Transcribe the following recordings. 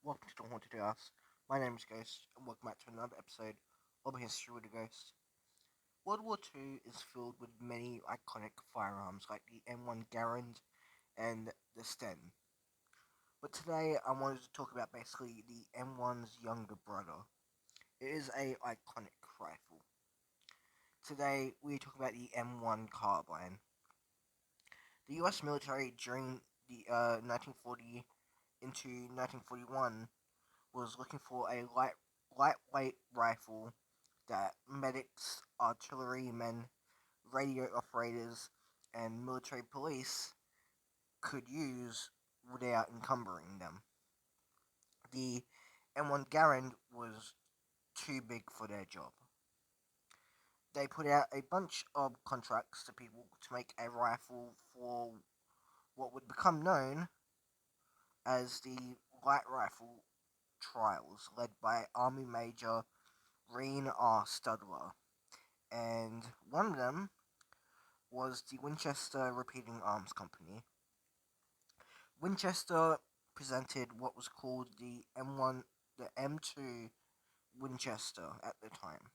welcome to the Haunted House. My name is Ghost, and welcome back to another episode of History with a Ghost. World War II is filled with many iconic firearms like the M1 Garand and the Sten. But today I wanted to talk about basically the M1's younger brother. It is a iconic rifle. Today we talk about the M1 Carbine. The US military during the 1940 into 1941 was looking for a lightweight rifle that medics, artillerymen, radio operators, and military police could use without encumbering them. The M1 Garand was too big for their job. They put out a bunch of contracts to people to make a rifle for what would become known as the light rifle trials, led by Army Major Reen R. Studler, and one of them was the Winchester Repeating Arms Company. Winchester presented what was called the M2 Winchester at the time.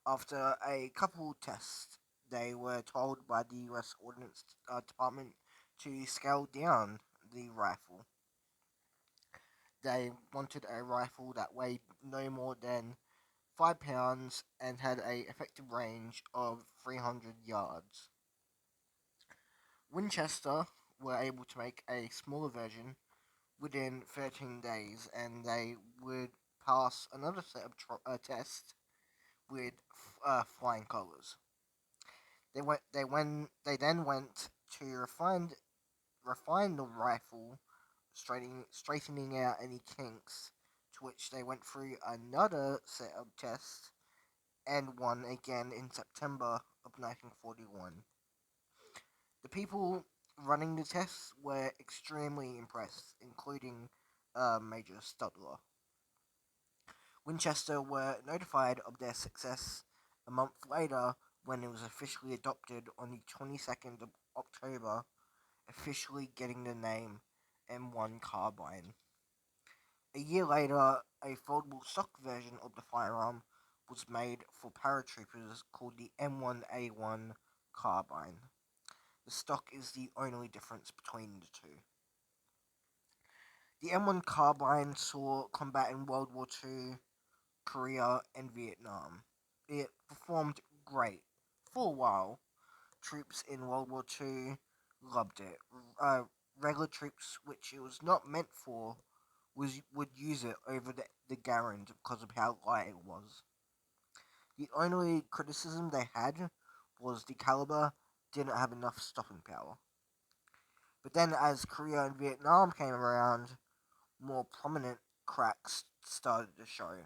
After a couple tests, they were told by the U.S. Ordnance Department to scale down the rifle. They wanted a rifle that weighed no more than 5 pounds and had a effective range of 300 yards. Winchester were able to make a smaller version within 13 days, and they would pass another set of tests with flying colours. They then went to refine the rifle, straightening out any kinks. To which they went through another set of tests and won again in September of 1941. The people running the tests were extremely impressed, including Major Studler. Winchester were notified of their success a month later when it was officially adopted on the 22nd of October, officially getting the name M1 Carbine. A year later, a foldable stock version of the firearm was made for paratroopers called the M1A1 Carbine. The stock is the only difference between the two. The M1 Carbine saw combat in World War II, Korea, and Vietnam. It performed great for a while. Troops in World War II loved it. Regular troops, which it was not meant for, would use it over the Garand because of how light it was. The only criticism they had was the caliber didn't have enough stopping power. But then, as Korea and Vietnam came around, more prominent cracks started to show.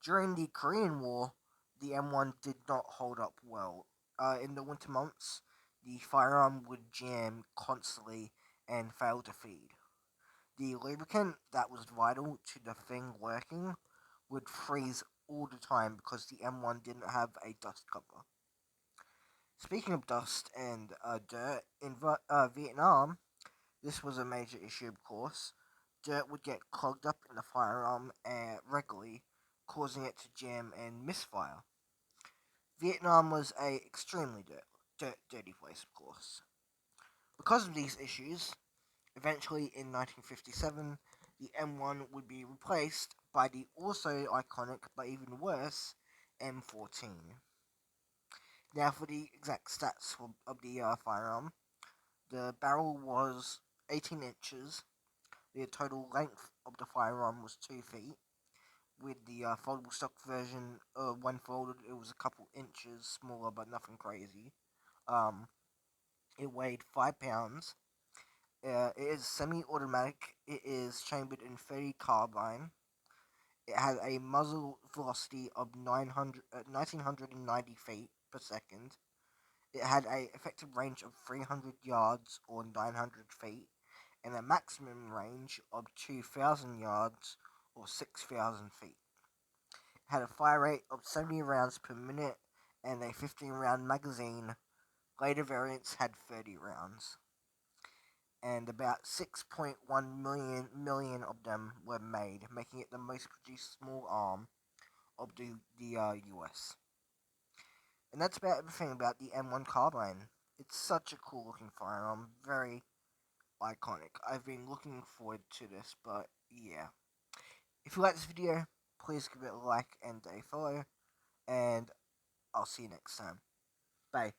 During the Korean War, the M1 did not hold up well. In the winter months, the firearm would jam constantly and fail to feed. The lubricant that was vital to the thing working would freeze all the time because the M1 didn't have a dust cover. Speaking of dust and dirt, in Vietnam, this was a major issue, of course. Dirt would get clogged up in the firearm regularly, causing it to jam and misfire. Vietnam was a extremely dirty place, of course. Because of these issues, eventually in 1957, the M1 would be replaced by the also iconic but even worse M14. Now, for the exact stats of the firearm, the barrel was 18 inches. The total length of the firearm was 2 feet. With the foldable stock version, when folded, it was a couple inches smaller, but nothing crazy. Um, it weighed 5 pounds. It is semi-automatic. It is chambered in 30 carbine. It had a muzzle velocity of 1990 feet per second. It had a effective range of 300 yards or 900 feet, and a maximum range of 2,000 yards or 6,000 feet. It had a fire rate of 70 rounds per minute and a 15 round magazine. Later variants had 30 rounds. and about 6.1 million of them were made, making it the most produced small arm of the US. And that's about everything about the M1 Carbine. It's such a cool looking firearm, very iconic. I've been looking forward to this, but yeah. If you like this video, please give it a like and a follow, and I'll see you next time. Bye.